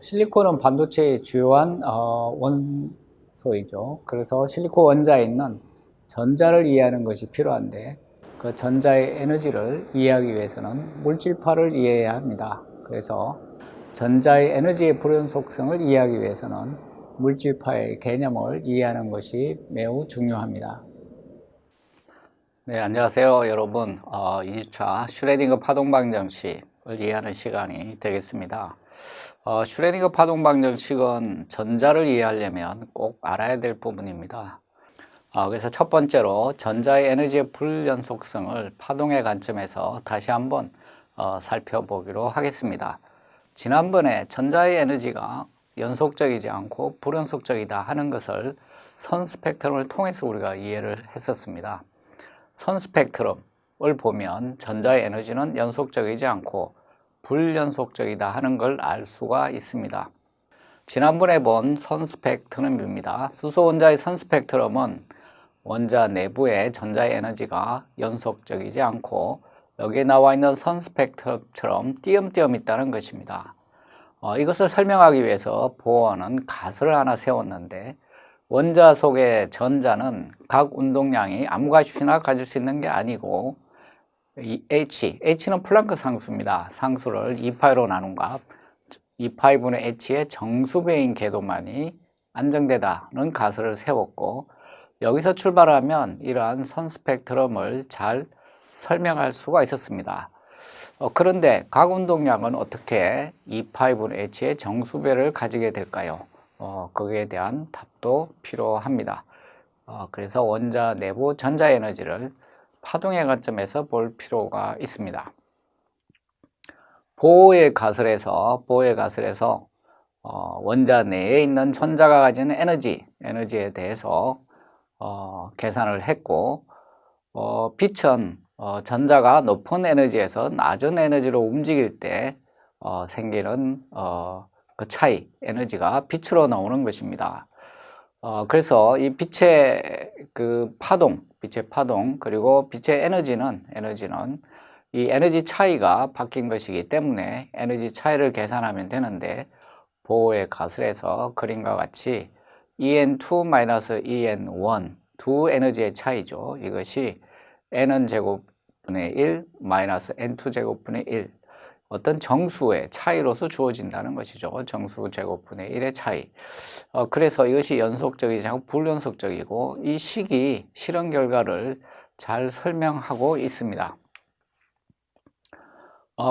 실리콘은 반도체의 주요한 원소이죠. 그래서 실리콘 원자에 있는 전자를 이해하는 것이 필요한데, 그 전자의 에너지를 이해하기 위해서는 물질파를 이해해야 합니다. 그래서 전자의 에너지의 불연 속성을 이해하기 위해서는 물질파의 개념을 이해하는 것이 매우 중요합니다. 네, 안녕하세요, 여러분. 20차 슈레딩거 파동방정식을 이해하는 시간이 되겠습니다. 슈레딩거 파동방정식은 전자를 이해하려면 꼭 알아야 될 부분입니다. 그래서 첫 번째로 전자의 에너지의 불연 속성을 파동의 관점에서 다시 한번 살펴보기로 하겠습니다. 지난번에 전자의 에너지가 연속적이지 않고 불연속적이다 하는 것을 선 스펙트럼을 통해서 우리가 이해를 했었습니다. 선 스펙트럼을 보면 전자의 에너지는 연속적이지 않고 불연속적이다 하는 걸 알 수가 있습니다. 지난번에 본 선 스펙트럼입니다. 수소 원자의 선 스펙트럼은 원자 내부의 전자의 에너지가 연속적이지 않고 여기에 나와 있는 선 스펙트럼처럼 띄엄띄엄 있다는 것입니다. 이것을 설명하기 위해서 보어하는 가설을 하나 세웠는데, 원자 속의 전자는 각 운동량이 아무 값이나 가질 수 있는 게 아니고, 이 H는 플랑크 상수입니다. 상수를 2파이로 나눈 값, 2파이분의 H의 정수배인 궤도만이 안정되다는 가설을 세웠고, 여기서 출발하면 이러한 선 스펙트럼을 잘 설명할 수가 있었습니다. 그런데 각 운동량은 어떻게 2파이분의 H의 정수배를 가지게 될까요? 거기에 대한 답도 필요합니다. 그래서 원자 내부 전자 에너지를 파동의 관점에서 볼 필요가 있습니다. 보호의 가설에서 원자 내에 있는 전자가 가지는 에너지에 대해서 계산을 했고, 빛은 전자가 높은 에너지에서 낮은 에너지로 움직일 때 생기는 그 차이, 에너지가 빛으로 나오는 것입니다. 그래서 이 빛의 파동 그리고 빛의 에너지는 이 에너지 차이가 바뀐 것이기 때문에 에너지 차이를 계산하면 되는데, 보호의 가설에서 그림과 같이 En2-En1 두 에너지의 차이죠. 이것이 N은 제곱분의 1 마이너스 N2 제곱분의 1, 어떤 정수의 차이로서 주어진다는 것이죠. 정수 제곱분의 1의 차이. 그래서 이것이 연속적이지 않고 불연속적이고, 이 식이 실험 결과를 잘 설명하고 있습니다.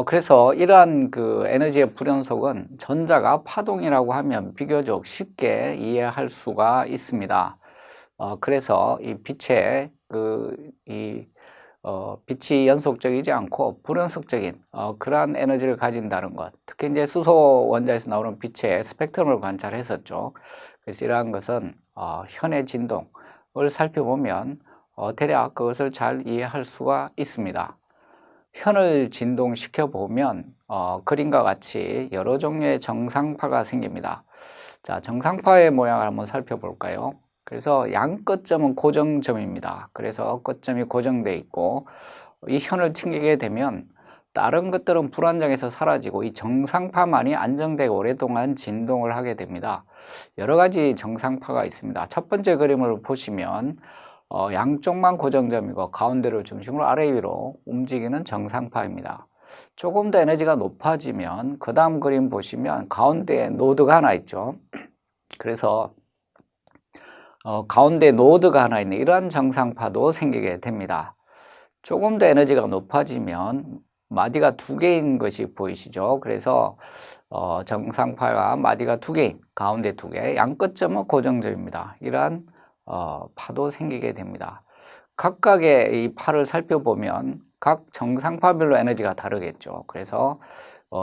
그래서 이러한 에너지의 불연속은 전자가 파동이라고 하면 비교적 쉽게 이해할 수가 있습니다. 그래서 이 빛의 빛이 연속적이지 않고 불연속적인 그러한 에너지를 가진다는 것, 특히 이제 수소 원자에서 나오는 빛의 스펙트럼을 관찰했었죠. 그래서 이러한 것은 현의 진동을 살펴보면 대략 그것을 잘 이해할 수가 있습니다. 현을 진동시켜 보면 그림과 같이 여러 종류의 정상파가 생깁니다. 자, 정상파의 모양을 한번 살펴볼까요? 그래서 양 끝점은 고정점입니다. 그래서 끝점이 고정되어 있고, 이 현을 튕기게 되면 다른 것들은 불안정해서 사라지고 이 정상파만이 안정되고 오랫동안 진동을 하게 됩니다. 여러 가지 정상파가 있습니다. 첫 번째 그림을 보시면 양쪽만 고정점이고 가운데를 중심으로 아래 위로 움직이는 정상파입니다. 조금 더 에너지가 높아지면 그 다음 그림 보시면 가운데에 노드가 하나 있죠. 그래서 가운데 노드가 하나 있는 이러한 정상파도 생기게 됩니다. 조금 더 에너지가 높아지면 마디가 두 개인 것이 보이시죠? 그래서 정상파가 마디가 두 개인, 가운데 두 개, 양 끝점은 고정점입니다. 이러한 파도 생기게 됩니다. 각각의 이 파를 살펴보면 각 정상파별로 에너지가 다르겠죠. 그래서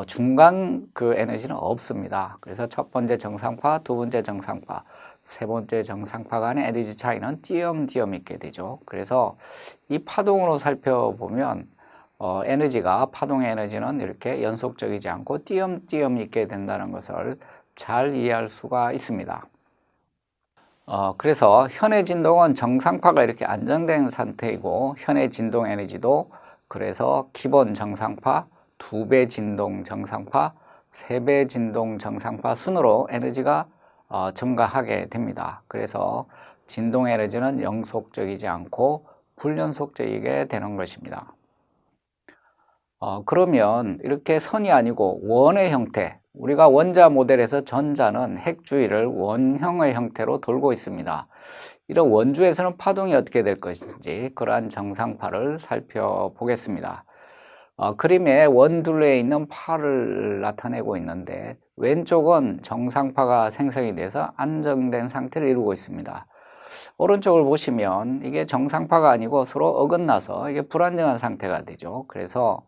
중간 에너지는 없습니다. 그래서 첫 번째 정상파, 두 번째 정상파, 세 번째 정상파 간의 에너지 차이는 띄엄띄엄 있게 되죠. 그래서 이 파동으로 살펴보면 파동의 에너지는 이렇게 연속적이지 않고 띄엄띄엄 있게 된다는 것을 잘 이해할 수가 있습니다. 그래서 현의 진동은 정상파가 이렇게 안정된 상태이고, 현의 진동 에너지도 그래서 기본 정상파, 2배 진동 정상파, 3배 진동 정상파 순으로 에너지가 증가하게 됩니다. 그래서 진동 에너지는 영속적이지 않고 불연속적이게 되는 것입니다. 그러면 이렇게 선이 아니고 원의 형태, 우리가 원자 모델에서 전자는 핵 주위를 원형의 형태로 돌고 있습니다. 이런 원주에서는 파동이 어떻게 될 것인지 그러한 정상파를 살펴보겠습니다. 그림에 원둘레에 있는 파를 나타내고 있는데 왼쪽은 정상파가 생성이 돼서 안정된 상태를 이루고 있습니다. 오른쪽을 보시면 이게 정상파가 아니고 서로 어긋나서 이게 불안정한 상태가 되죠. 그래서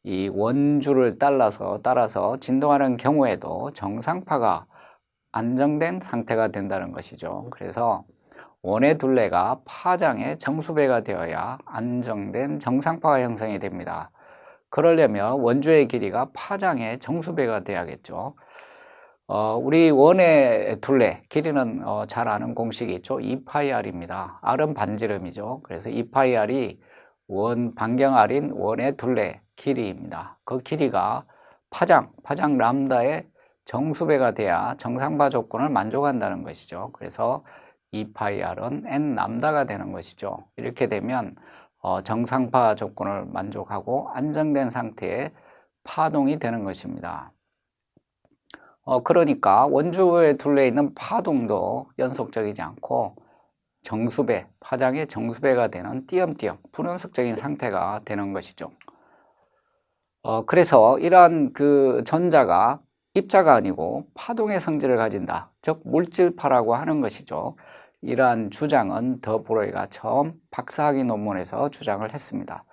이 원주를 따라서 진동하는 경우에도 정상파가 안정된 상태가 된다는 것이죠. 그래서 원의 둘레가 파장의 정수배가 되어야 안정된 정상파가 형성이 됩니다. 그러려면 원주의 길이가 파장의 정수배가 돼야겠죠. 우리 원의 둘레 길이는 잘 아는 공식이 있죠. 2파이r입니다. r은 반지름이죠. 그래서 2파이r이 원 반경 r인 원의 둘레 길이입니다. 그 길이가 파장 람다의 정수배가 돼야 정상파 조건을 만족한다는 것이죠. 그래서 2파이r은 n 람다가 되는 것이죠. 이렇게 되면 정상파 조건을 만족하고 안정된 상태의 파동이 되는 것입니다. 그러니까 원주의 둘레에 있는 파동도 연속적이지 않고 정수배, 파장의 정수배가 되는 띄엄띄엄 불연속적인 상태가 되는 것이죠. 그래서 이러한 그 전자가 입자가 아니고 파동의 성질을 가진다. 즉 물질파라고 하는 것이죠. 이러한 주장은 더 브로이가 처음 박사학위 논문에서 주장을 했습니다.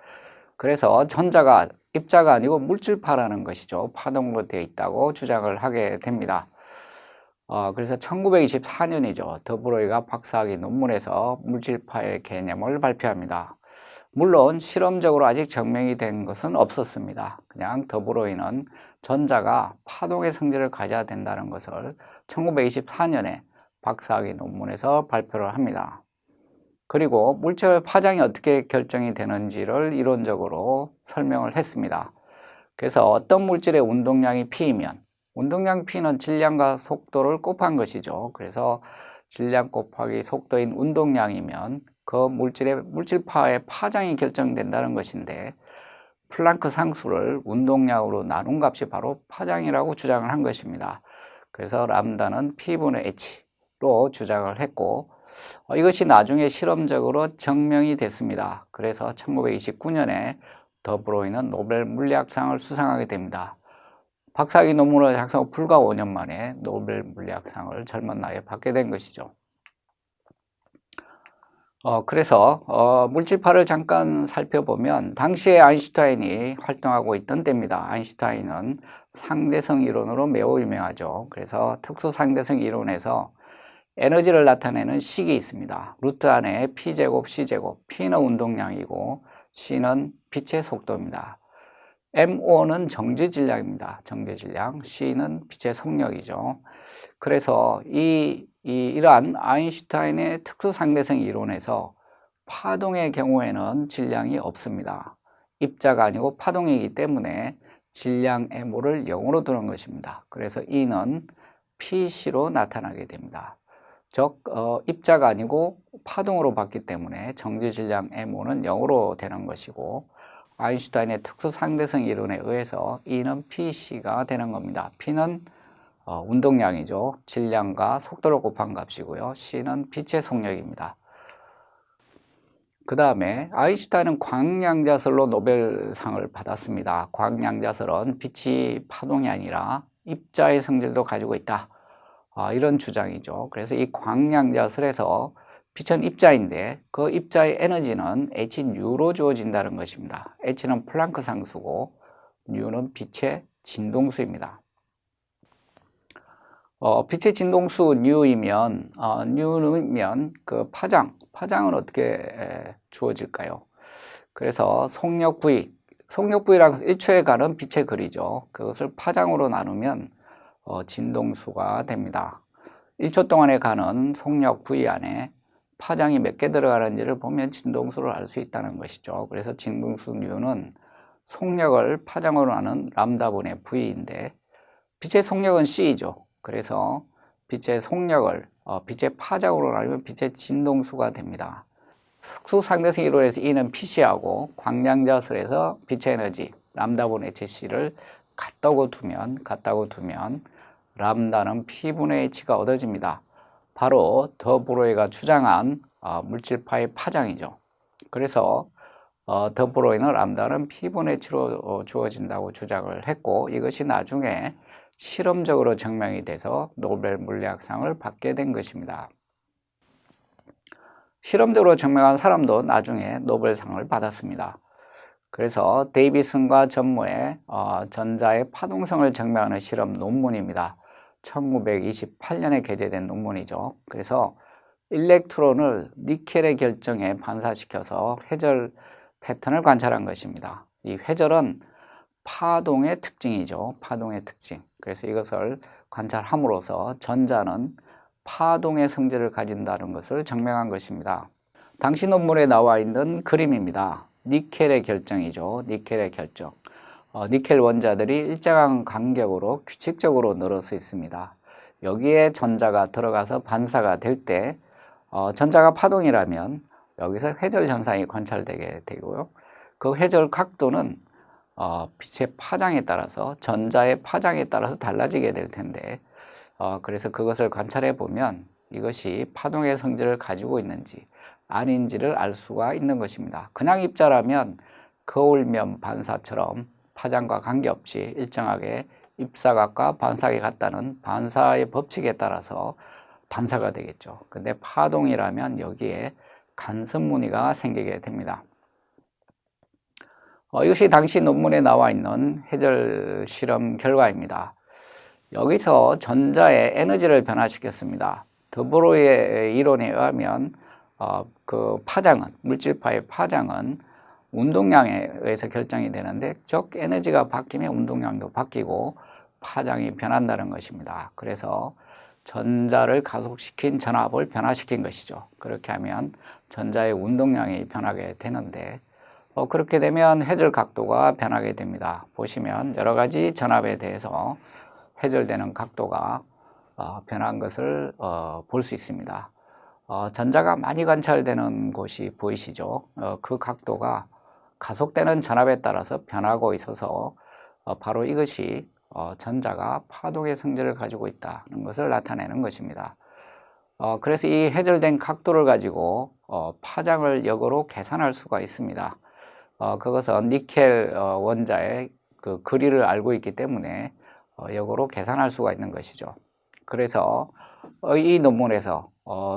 그래서 전자가 입자가 아니고 물질파라는 것이죠. 파동으로 되어 있다고 주장을 하게 됩니다. 그래서 1924년이죠. 더 브로이가 박사학위 논문에서 물질파의 개념을 발표합니다. 물론 실험적으로 아직 증명이 된 것은 없었습니다. 그냥 더 브로이는 전자가 파동의 성질을 가져야 된다는 것을 1924년에 박사학위 논문에서 발표를 합니다. 그리고 물체의 파장이 어떻게 결정이 되는지를 이론적으로 설명을 했습니다. 그래서 어떤 물질의 운동량이 P이면 운동량 P는 질량과 속도를 곱한 것이죠. 그래서 질량 곱하기 속도인 운동량이면 그 물질파의 파장이 결정된다는 것인데 플랑크 상수를 운동량으로 나눈 값이 바로 파장이라고 주장을 한 것입니다. 그래서 람다는 P분의 H로 주장을 했고 이것이 나중에 실험적으로 증명이 됐습니다. 그래서 1929년에 더 브로이는 노벨 물리학상을 수상하게 됩니다. 박사학위 논문을 작성 후 불과 5년 만에 노벨 물리학상을 젊은 나이에 받게 된 것이죠. 그래서 물질파를 잠깐 살펴보면 당시에 아인슈타인이 활동하고 있던 때입니다. 아인슈타인은 상대성 이론으로 매우 유명하죠. 그래서 특수 상대성 이론에서 에너지를 나타내는 식이 있습니다. 루트 안에 P제곱, C제곱, P는 운동량이고 C는 빛의 속도입니다. MO는 정지 질량입니다. 정지 질량, C는 빛의 속력이죠. 그래서 이러한 아인슈타인의 특수 상대성 이론에서 파동의 경우에는 질량이 없습니다. 입자가 아니고 파동이기 때문에 질량 MO를 0으로 두는 것입니다. 그래서 E는 PC로 나타나게 됩니다. 즉 입자가 아니고 파동으로 봤기 때문에 정지 질량 MO는 0으로 되는 것이고 아인슈타인의 특수 상대성 이론에 의해서 E는 PC가 되는 겁니다. P는 운동량이죠. 질량과 속도를 곱한 값이고요. C는 빛의 속력입니다. 그 다음에 아인슈타인은 광량자설로 노벨상을 받았습니다. 광량자설은 빛이 파동이 아니라 입자의 성질도 가지고 있다. 이런 주장이죠. 그래서 이 광량자설에서 빛은 입자인데 그 입자의 에너지는 hν로 주어진다는 것입니다. h는 플랑크 상수고 ν 빛의 진동수입니다. 빛의 진동수 N이면 그 파장은 어떻게 주어질까요? 그래서 속력 V라는 것은 1초에 가는 빛의 거리죠. 그것을 파장으로 나누면 진동수가 됩니다. 1초 동안에 가는 속력 V 안에 파장이 몇 개 들어가는지를 보면 진동수를 알 수 있다는 것이죠. 그래서 진동수 N은 속력을 파장으로 나눈 람다분의 V인데 빛의 속력은 C죠. 그래서 빛의 속력을 빛의 파장으로 나누면 빛의 진동수가 됩니다. 특수상대성 이론에서 E는 PC하고 광량자설에서 빛의 에너지 람다분의 HC를 같다고 두면 람다는 P분의 H가 얻어집니다. 바로 더 브로이가 주장한 물질파의 파장이죠. 그래서 더 브로이는 람다는 P분의 H로 주어진다고 주장을 했고, 이것이 나중에 실험적으로 증명이 돼서 노벨 물리학상을 받게 된 것입니다. 실험적으로 증명한 사람도 나중에 노벨상을 받았습니다. 그래서 데이비슨과 전무의 전자의 파동성을 증명하는 실험 논문입니다. 1928년에 게재된 논문이죠. 그래서 일렉트론을 니켈의 결정에 반사시켜서 회절 패턴을 관찰한 것입니다. 이 회절은 파동의 특징이죠. 파동의 특징. 그래서 이것을 관찰함으로써 전자는 파동의 성질을 가진다는 것을 증명한 것입니다. 당시 논문에 나와 있는 그림입니다. 니켈의 결정이죠. 니켈의 결정. 니켈 원자들이 일정한 간격으로 규칙적으로 늘어서 있습니다. 여기에 전자가 들어가서 반사가 될 때 전자가 파동이라면 여기서 회절 현상이 관찰되게 되고요. 그 회절 각도는 빛의 파장에 따라서 전자의 파장에 따라서 달라지게 될 텐데 그래서 그것을 관찰해 보면 이것이 파동의 성질을 가지고 있는지 아닌지를 알 수가 있는 것입니다. 그냥 입자라면 거울면 반사처럼 파장과 관계없이 일정하게 입사각과 반사각이 같다는 반사의 법칙에 따라서 반사가 되겠죠. 근데 파동이라면 여기에 간섭무늬가 생기게 됩니다. 이것이 당시 논문에 나와 있는 회절 실험 결과입니다. 여기서 전자의 에너지를 변화시켰습니다. 드브로이의 이론에 의하면 그 파장은, 물질파의 파장은 운동량에 의해서 결정이 되는데, 즉 에너지가 바뀌면 운동량도 바뀌고 파장이 변한다는 것입니다. 그래서 전자를 가속시킨 전압을 변화시킨 것이죠. 그렇게 하면 전자의 운동량이 변하게 되는데 그렇게 되면 회절 각도가 변하게 됩니다. 보시면 여러 가지 전압에 대해서 회절되는 각도가 변한 것을 볼 수 있습니다. 전자가 많이 관찰되는 곳이 보이시죠? 그 각도가 가속되는 전압에 따라서 변하고 있어서 바로 이것이 전자가 파동의 성질을 가지고 있다는 것을 나타내는 것입니다. 그래서 이 회절된 각도를 가지고 파장을 역으로 계산할 수가 있습니다. 그것은 니켈 원자의 그 거리를 알고 있기 때문에 역으로 계산할 수가 있는 것이죠. 그래서 이 논문에서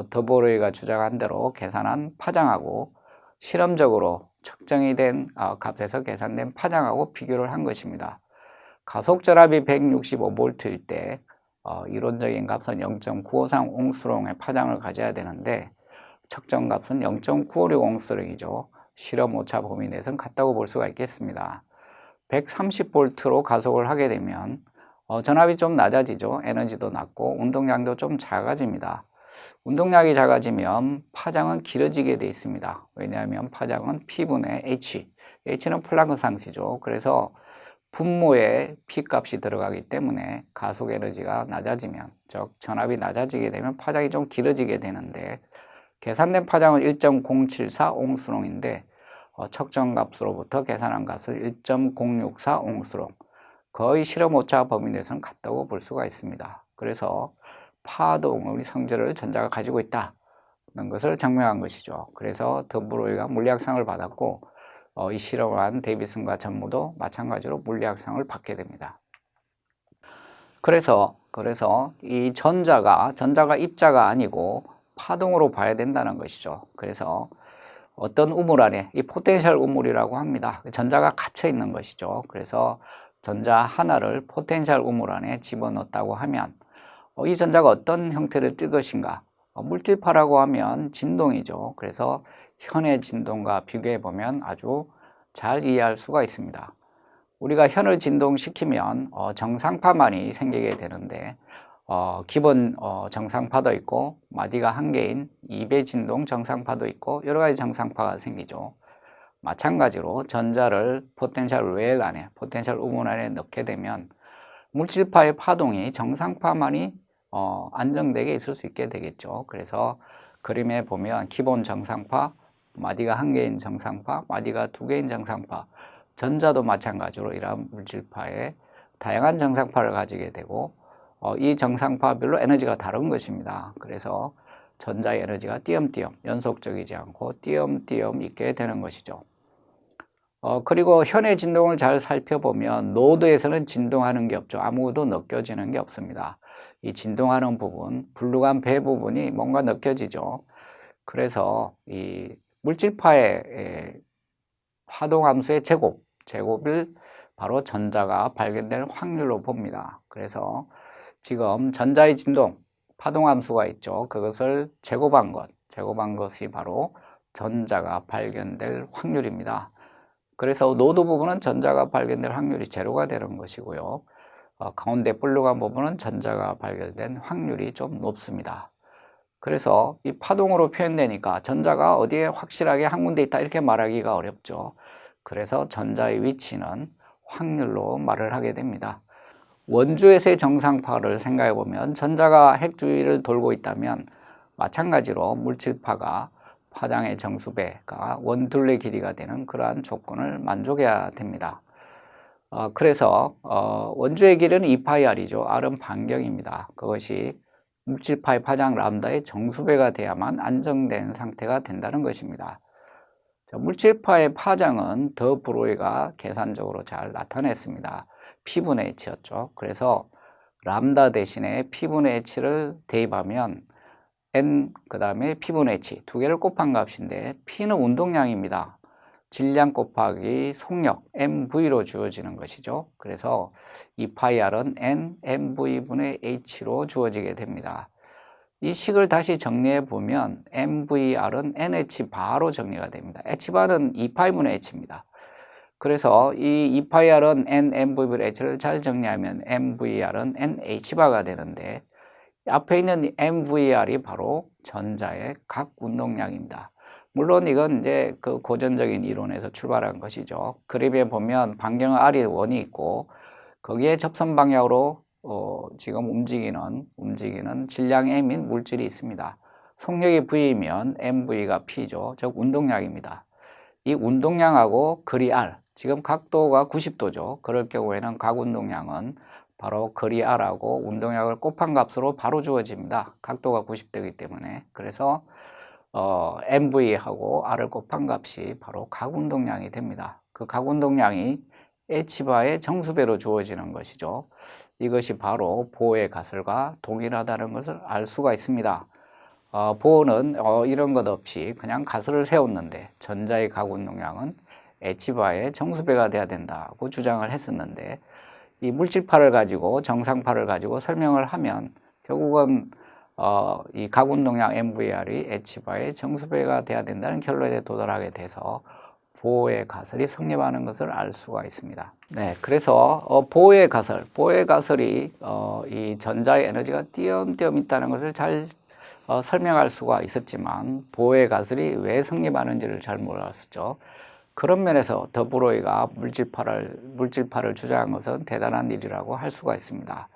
더보로이가 주장한 대로 계산한 파장하고 실험적으로 측정이 된 값에서 계산된 파장하고 비교를 한 것입니다. 가속 전압이 165V일 때 이론적인 값은 0.953옹스롱의 파장을 가져야 되는데 측정 값은 0.956옹스롱이죠. 실험 오차 범위 내에서는 같다고 볼 수가 있겠습니다. 130V로 가속을 하게 되면 전압이 좀 낮아지죠. 에너지도 낮고 운동량도 좀 작아집니다. 운동량이 작아지면 파장은 길어지게 되어 있습니다. 왜냐하면 파장은 P분의 H, H는 플랑크 상수죠. 그래서 분모에 P값이 들어가기 때문에 가속 에너지가 낮아지면, 즉 전압이 낮아지게 되면 파장이 좀 길어지게 되는데 계산된 파장은 1.074옹스롱인데 측정 값으로부터 계산한 값을 1.064옹스롱, 거의 실험 오차 범위 내에서는 같다고 볼 수가 있습니다. 그래서 파동의 성질을 전자가 가지고 있다는 것을 증명한 것이죠. 그래서 더브로이가 물리학상을 받았고 이 실험한 데이비슨과 전무도 마찬가지로 물리학상을 받게 됩니다. 그래서 이 전자가 입자가 아니고 파동으로 봐야 된다는 것이죠. 그래서 어떤 우물 안에, 이 포텐셜 우물이라고 합니다. 전자가 갇혀 있는 것이죠. 그래서 전자 하나를 포텐셜 우물 안에 집어넣었다고 하면 이 전자가 어떤 형태를 띨 것인가? 물질파라고 하면 진동이죠. 그래서 현의 진동과 비교해 보면 아주 잘 이해할 수가 있습니다. 우리가 현을 진동시키면 정상파만이 생기게 되는데 기본 정상파도 있고 마디가 한 개인 2배 진동 정상파도 있고 여러 가지 정상파가 생기죠. 마찬가지로 전자를 포텐셜 웰 안에, 포텐셜 우물 안에 넣게 되면 물질파의 파동이 정상파만이 안정되게 있을 수 있게 되겠죠. 그래서 그림에 보면 기본 정상파, 마디가 한 개인 정상파, 마디가 두 개인 정상파, 전자도 마찬가지로 이러한 물질파의 다양한 정상파를 가지게 되고 이 정상파별로 에너지가 다른 것입니다. 그래서 전자의 에너지가 띄엄띄엄 연속적이지 않고 띄엄띄엄 있게 되는 것이죠. 그리고 현의 진동을 잘 살펴보면 노드에서는 진동하는 게 없죠. 아무것도 느껴지는 게 없습니다. 이 진동하는 부분, 블루관 배 부분이 뭔가 느껴지죠. 그래서 이 물질파의 파동함수의 제곱을 바로 전자가 발견될 확률로 봅니다. 그래서 지금 전자의 진동, 파동함수가 있죠. 그것을 제곱한 것이 바로 전자가 발견될 확률입니다. 그래서 노드 부분은 전자가 발견될 확률이 제로가 되는 것이고요. 가운데 블루관 부분은 전자가 발견된 확률이 좀 높습니다. 그래서 이 파동으로 표현되니까 전자가 어디에 확실하게 한 군데 있다 이렇게 말하기가 어렵죠. 그래서 전자의 위치는 확률로 말을 하게 됩니다. 원주에서의 정상파를 생각해 보면 전자가 핵 주위를 돌고 있다면 마찬가지로 물질파가 파장의 정수배가 원둘레 길이가 되는 그러한 조건을 만족해야 됩니다. 그래서 원주의 길이는 2파이r이죠. r은 반경입니다. 그것이 물질파의 파장 람다의 정수배가 돼야만 안정된 상태가 된다는 것입니다. 물질파의 파장은 더 브로이가 계산적으로 잘 나타냈습니다. P분의 H였죠. 그래서 람다 대신에 P분의 H를 대입하면 N 그 다음에 P분의 H 두 개를 곱한 값인데 P는 운동량입니다. 질량 곱하기 속력 MV로 주어지는 것이죠. 그래서 2파이r은 N MV분의 H로 주어지게 됩니다. 이 식을 다시 정리해 보면 MVR은 NH바로 정리가 됩니다. H바는 2파이분의 H입니다. 그래서 이 2파이r은 N MV분의 H를 잘 정리하면 MVR은 NH바가 되는데 앞에 있는 MVR이 바로 전자의 각 운동량입니다. 물론 이건 이제 그 고전적인 이론에서 출발한 것이죠. 그림에 보면 반경 R이 원이 있고 거기에 접선 방향으로 지금 움직이는 질량 M인 물질이 있습니다. 속력이 V이면 MV가 P죠. 즉 운동량입니다. 이 운동량하고 거리 R, 지금 각도가 90도죠. 그럴 경우에는 각 운동량은 바로 거리 R하고 운동량을 곱한 값으로 바로 주어집니다. 각도가 90도이기 때문에. 그래서 MV하고 R을 곱한 값이 바로 각 운동량이 됩니다. 그 각 운동량이 H바의 정수배로 주어지는 것이죠. 이것이 바로 보호의 가설과 동일하다는 것을 알 수가 있습니다. 보호는 이런 것 없이 그냥 가설을 세웠는데 전자의 각 운동량은 H바의 정수배가 돼야 된다고 주장을 했었는데 이 물질파를 가지고 정상파를 가지고 설명을 하면 결국은 이 각 운동량 MVR이 H바의 정수배가 돼야 된다는 결론에 도달하게 돼서 보호의 가설이 성립하는 것을 알 수가 있습니다. 네, 그래서 보호의 가설이 이 전자의 에너지가 띄엄띄엄 있다는 것을 잘 설명할 수가 있었지만 보호의 가설이 왜 성립하는지를 잘 몰랐었죠. 그런 면에서 더 브로이가 물질파를 주장한 것은 대단한 일이라고 할 수가 있습니다.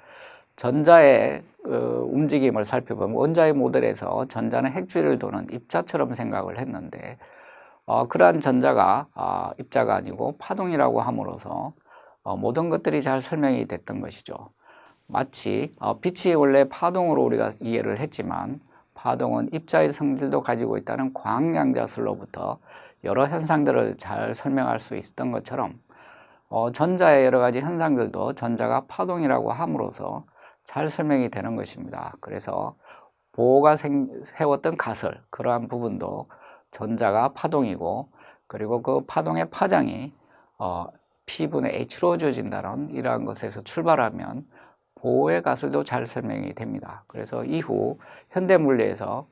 전자의 움직임을 살펴보면 원자의 모델에서 전자는 핵주위를 도는 입자처럼 생각을 했는데 그러한 전자가 입자가 아니고 파동이라고 함으로써 모든 것들이 잘 설명이 됐던 것이죠. 마치 빛이 원래 파동으로 우리가 이해를 했지만 파동은 입자의 성질도 가지고 있다는 광량자설로부터 여러 현상들을 잘 설명할 수 있었던 것처럼 전자의 여러 가지 현상들도 전자가 파동이라고 함으로써 잘 설명이 되는 것입니다. 그래서 보호가 세웠던 가설, 그러한 부분도 전자가 파동이고 그리고 그 파동의 파장이 P분의 H로 주어진다는 이러한 것에서 출발하면 보호의 가설도 잘 설명이 됩니다. 그래서 이후 현대물리에서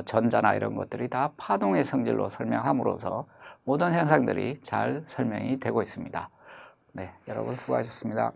전자나 이런 것들이 다 파동의 성질로 설명함으로써 모든 현상들이 잘 설명이 되고 있습니다. 네, 여러분 수고하셨습니다.